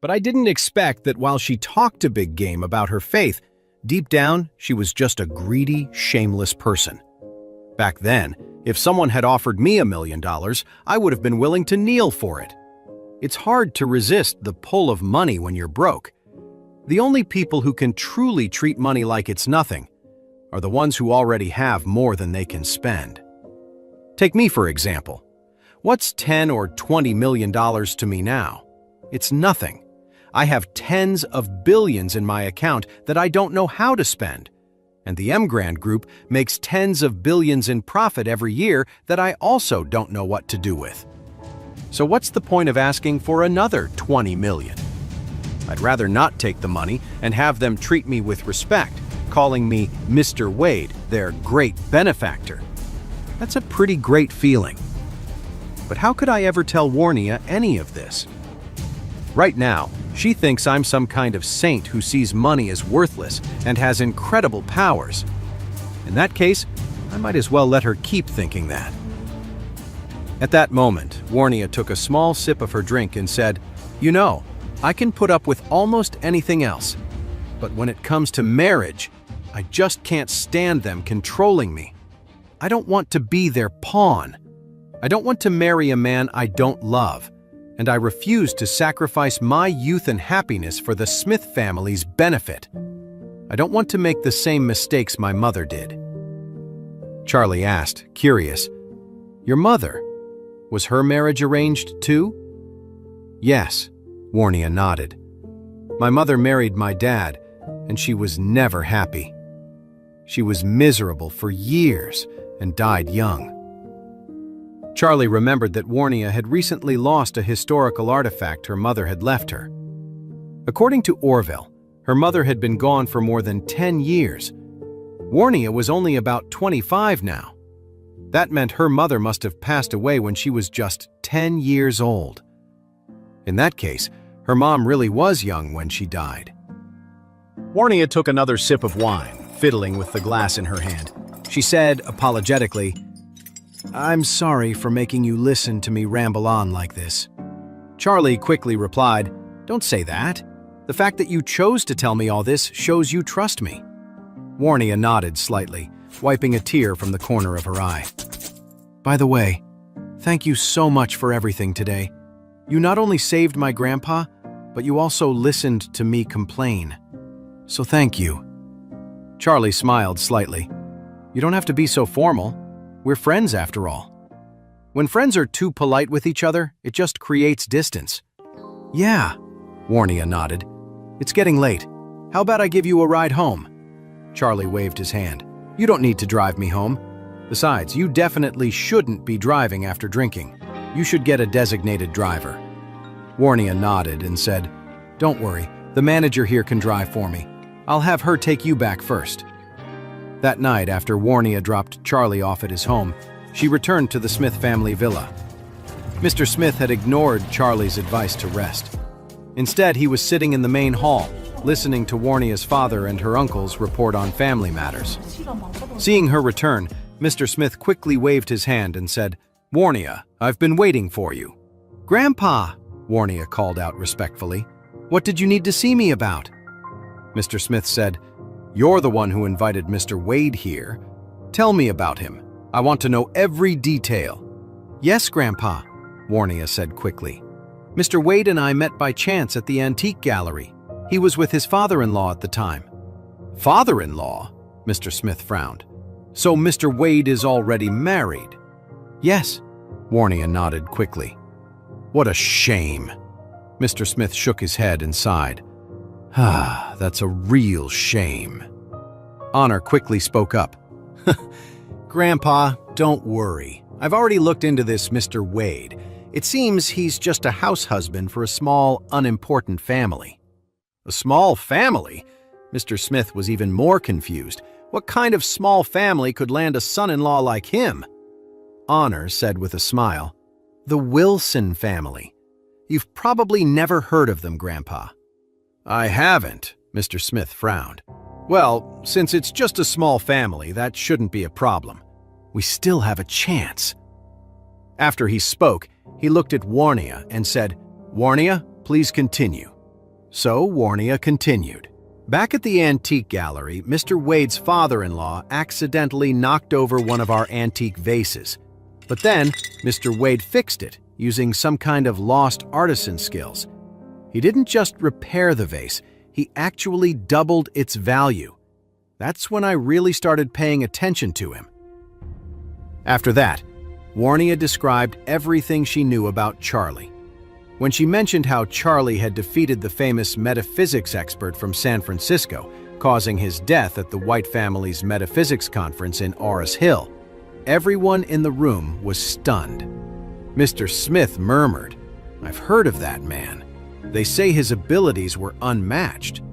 But I didn't expect that while she talked a big game about her faith, deep down, she was just a greedy, shameless person. Back then, if someone had offered me $1 million, I would have been willing to kneel for it. It's hard to resist the pull of money when you're broke. The only people who can truly treat money like it's nothing are the ones who already have more than they can spend. Take me, for example. What's $10 or $20 million to me now? It's nothing. I have tens of billions in my account that I don't know how to spend. And the Emgrand Group makes tens of billions in profit every year that I also don't know what to do with. So what's the point of asking for another 20 million? I'd rather not take the money and have them treat me with respect, calling me Mr. Wade, their great benefactor. That's a pretty great feeling. But how could I ever tell Waria any of this? Right now, she thinks I'm some kind of saint who sees money as worthless and has incredible powers. In that case, I might as well let her keep thinking that. At that moment, Waria took a small sip of her drink and said, "You know, I can put up with almost anything else. But when it comes to marriage, I just can't stand them controlling me. I don't want to be their pawn. I don't want to marry a man I don't love, and I refuse to sacrifice my youth and happiness for the Smith family's benefit. I don't want to make the same mistakes my mother did." Charlie asked, curious, "Your mother? Was her marriage arranged too?" "Yes," Waria nodded. "My mother married my dad, and she was never happy. She was miserable for years and died young." Charlie remembered that Waria had recently lost a historical artifact her mother had left her. According to Orville, her mother had been gone for more than 10 years. Waria was only about 25 now. That meant her mother must have passed away when she was just 10 years old. In that case, her mom really was young when she died. Waria took another sip of wine, fiddling with the glass in her hand. She said, apologetically, "I'm sorry for making you listen to me ramble on like this." Charlie quickly replied, "Don't say that. The fact that you chose to tell me all this shows you trust me." Waria nodded slightly, wiping a tear from the corner of her eye. "By the way, thank you so much for everything today. You not only saved my grandpa, but you also listened to me complain. So thank you." Charlie smiled slightly. "You don't have to be so formal. We're friends after all." When friends are too polite with each other, it just creates distance. "Yeah," Waria nodded. "It's getting late. How about I give you a ride home?" Charlie waved his hand. "You don't need to drive me home. Besides, you definitely shouldn't be driving after drinking. You should get a designated driver." Waria nodded and said, "Don't worry, the manager here can drive for me. I'll have her take you back first." That night, after Waria dropped Charlie off at his home, she returned to the Smith family villa. Mr. Smith had ignored Charlie's advice to rest. Instead, he was sitting in the main hall, listening to Waria's father and her uncles report on family matters. Seeing her return, Mr. Smith quickly waved his hand and said, "Waria, I've been waiting for you." "Grandpa," Waria called out respectfully, "what did you need to see me about?" Mr. Smith said, "You're the one who invited Mr. Wade here. Tell me about him. I want to know every detail." "Yes, Grandpa," Waria said quickly. "Mr. Wade and I met by chance at the antique gallery. He was with his father-in-law at the time." "Father-in-law?" Mr. Smith frowned. "So Mr. Wade is already married?" "Yes," Waria nodded quickly. "What a shame." Mr. Smith shook his head and sighed. "Ah, that's a real shame." Honor quickly spoke up. "Grandpa, don't worry. I've already looked into this Mr. Wade. It seems he's just a house husband for a small, unimportant family." "A small family?" Mr. Smith was even more confused. What kind of small family could land a son-in-law like him? Honor said with a smile, "The Wilson family. You've probably never heard of them, Grandpa." "I haven't," Mr. Smith frowned. "Well, since it's just a small family, that shouldn't be a problem. We still have a chance." After he spoke, he looked at Waria and said, "Waria, please continue." So Waria continued. Back at the antique gallery, Mr. Wade's father-in-law accidentally knocked over one of our antique vases. But then, Mr. Wade fixed it using some kind of lost artisan skills. He didn't just repair the vase, he actually doubled its value. That's when I really started paying attention to him. After that, Waria described everything she knew about Charlie. When she mentioned how Charlie had defeated the famous metaphysics expert from San Francisco, causing his death at the White family's metaphysics conference in Orris Hill, everyone in the room was stunned. Mr. Smith murmured, "I've heard of that man. They say his abilities were unmatched.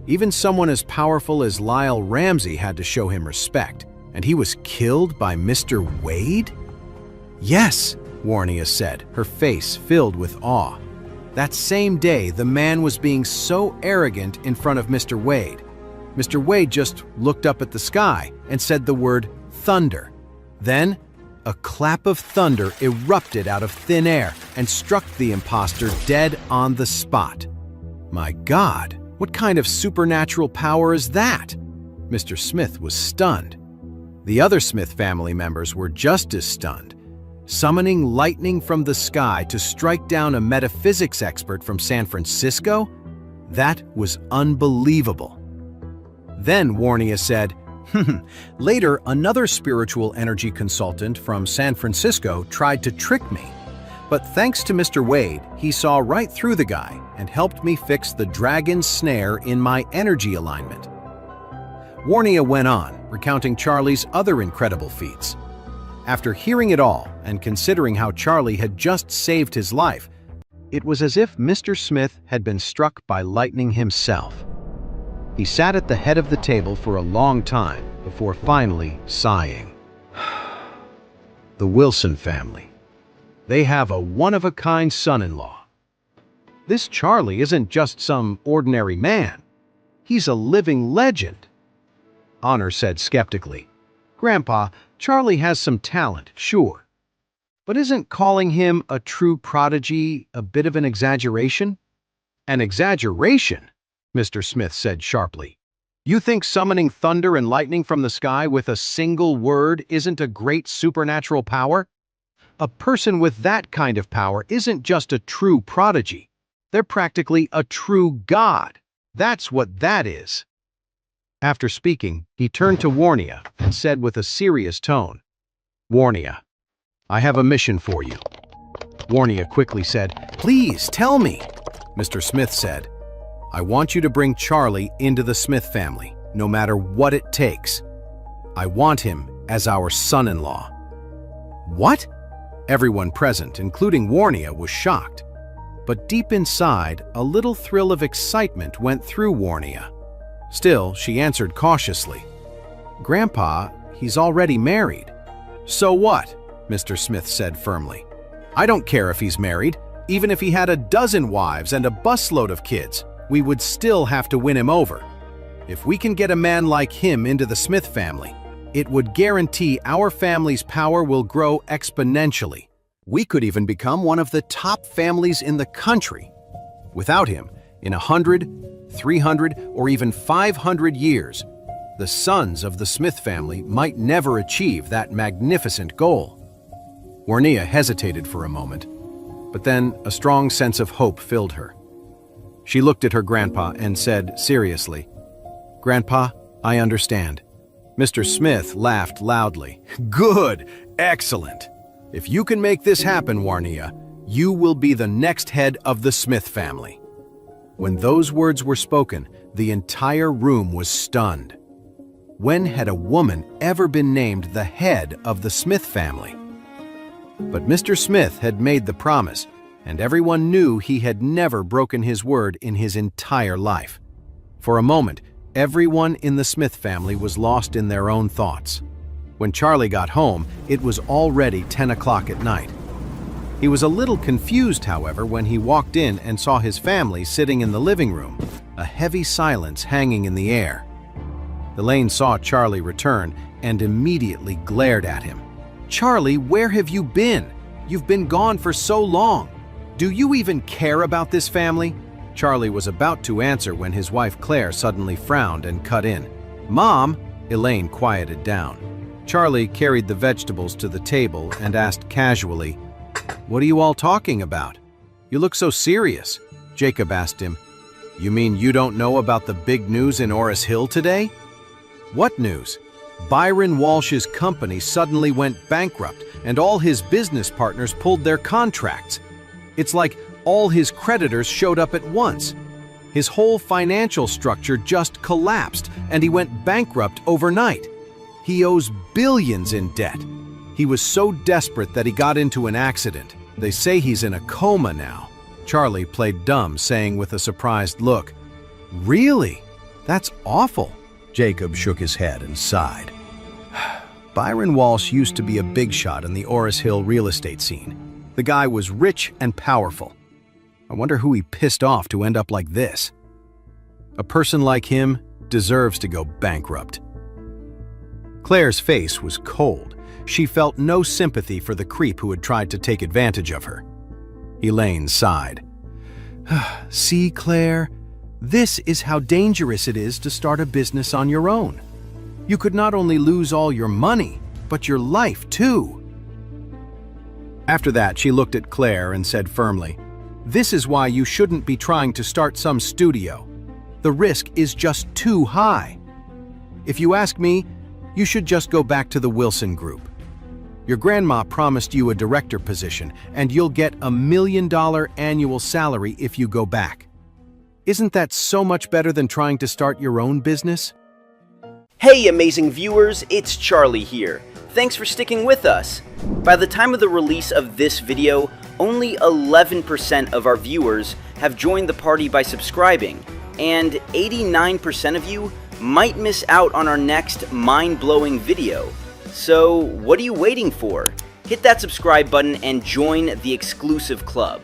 Even someone as powerful as Lyle Ramsey had to show him respect, and he was killed by Mr. Wade?" "Yes," Waria said, her face filled with awe. That same day, the man was being so arrogant in front of Mr. Wade. Mr. Wade just looked up at the sky and said the word thunder. Then, a clap of thunder erupted out of thin air and struck the imposter dead on the spot. "My God, what kind of supernatural power is that?" Mr. Smith was stunned. The other Smith family members were just as stunned. Summoning lightning from the sky to strike down a metaphysics expert from San Francisco? That was unbelievable. Then Waria said, "Later, another spiritual energy consultant from San Francisco tried to trick me. But thanks to Mr. Wade, he saw right through the guy and helped me fix the dragon's snare in my energy alignment." Waria went on, recounting Charlie's other incredible feats. After hearing it all and considering how Charlie had just saved his life, it was as if Mr. Smith had been struck by lightning himself. He sat at the head of the table for a long time before finally sighing. "The Wilson family. They have a one-of-a-kind son-in-law. This Charlie isn't just some ordinary man. He's a living legend." Honor said skeptically, "Grandpa, Charlie has some talent, sure. But isn't calling him a true prodigy a bit of an exaggeration?" "An exaggeration?" Mr. Smith said sharply. "You think summoning thunder and lightning from the sky with a single word isn't a great supernatural power? A person with that kind of power isn't just a true prodigy. They're practically a true god. That's what that is." After speaking, he turned to Waria and said with a serious tone, "Waria, I have a mission for you." Waria quickly said, "Please, tell me." Mr. Smith said, "I want you to bring Charlie into the Smith family, no matter what it takes. I want him as our son-in-law." "What?" Everyone present, including Waria, was shocked. But deep inside, a little thrill of excitement went through Waria. Still, she answered cautiously, "Grandpa, he's already married." "So what?" Mr. Smith said firmly. "I don't care if he's married. Even if he had a dozen wives and a busload of kids, we would still have to win him over. If we can get a man like him into the Smith family, it would guarantee our family's power will grow exponentially. We could even become one of the top families in the country. Without him, in 100, 300, or even 500 years, the sons of the Smith family might never achieve that magnificent goal." Waria hesitated for a moment, but then a strong sense of hope filled her. She looked at her grandpa and said seriously, "Grandpa, I understand." Mr. Smith laughed loudly. "Good! Excellent! If you can make this happen, Waria, you will be the next head of the Smith family." When those words were spoken, the entire room was stunned. When had a woman ever been named the head of the Smith family? But Mr. Smith had made the promise, and everyone knew he had never broken his word in his entire life. For a moment, everyone in the Smith family was lost in their own thoughts. When Charlie got home, it was already 10 o'clock at night. He was a little confused, however, when he walked in and saw his family sitting in the living room, a heavy silence hanging in the air. Elaine saw Charlie return and immediately glared at him. "Charlie, where have you been? You've been gone for so long. Do you even care about this family? Charlie was about to answer when his wife Claire suddenly frowned and cut in. "Mom!" Elaine quieted down. Charlie carried the vegetables to the table and asked casually, "What are you all talking about? You look so serious." Jacob asked him, "You mean you don't know about the big news in Oris Hill today?" "What news?" "Byron Walsh's company suddenly went bankrupt and all his business partners pulled their contracts. It's like all his creditors showed up at once. His whole financial structure just collapsed and he went bankrupt overnight. He owes billions in debt. He was so desperate that he got into an accident. They say he's in a coma now." Charlie played dumb, saying with a surprised look, "Really? That's awful." Jacob shook his head and sighed. Byron Walsh used to be a big shot in the Oris Hill real estate scene. The guy was rich and powerful. I wonder who he pissed off to end up like this. A person like him deserves to go bankrupt. Claire's face was cold. She felt no sympathy for the creep who had tried to take advantage of her. Elaine sighed. "See, Claire, this is how dangerous it is to start a business on your own. You could not only lose all your money, but your life too." After that, she looked at Claire and said firmly, "This is why you shouldn't be trying to start some studio. The risk is just too high. If you ask me, you should just go back to the Wilson Group. Your grandma promised you a director position, and you'll get $1 million annual salary if you go back. Isn't that so much better than trying to start your own business?" Hey amazing viewers, it's Charlie here. Thanks for sticking with us. By the time of the release of this video, only 11% of our viewers have joined the party by subscribing, and 89% of you might miss out on our next mind-blowing video. So what are you waiting for? Hit that subscribe button and join the exclusive club.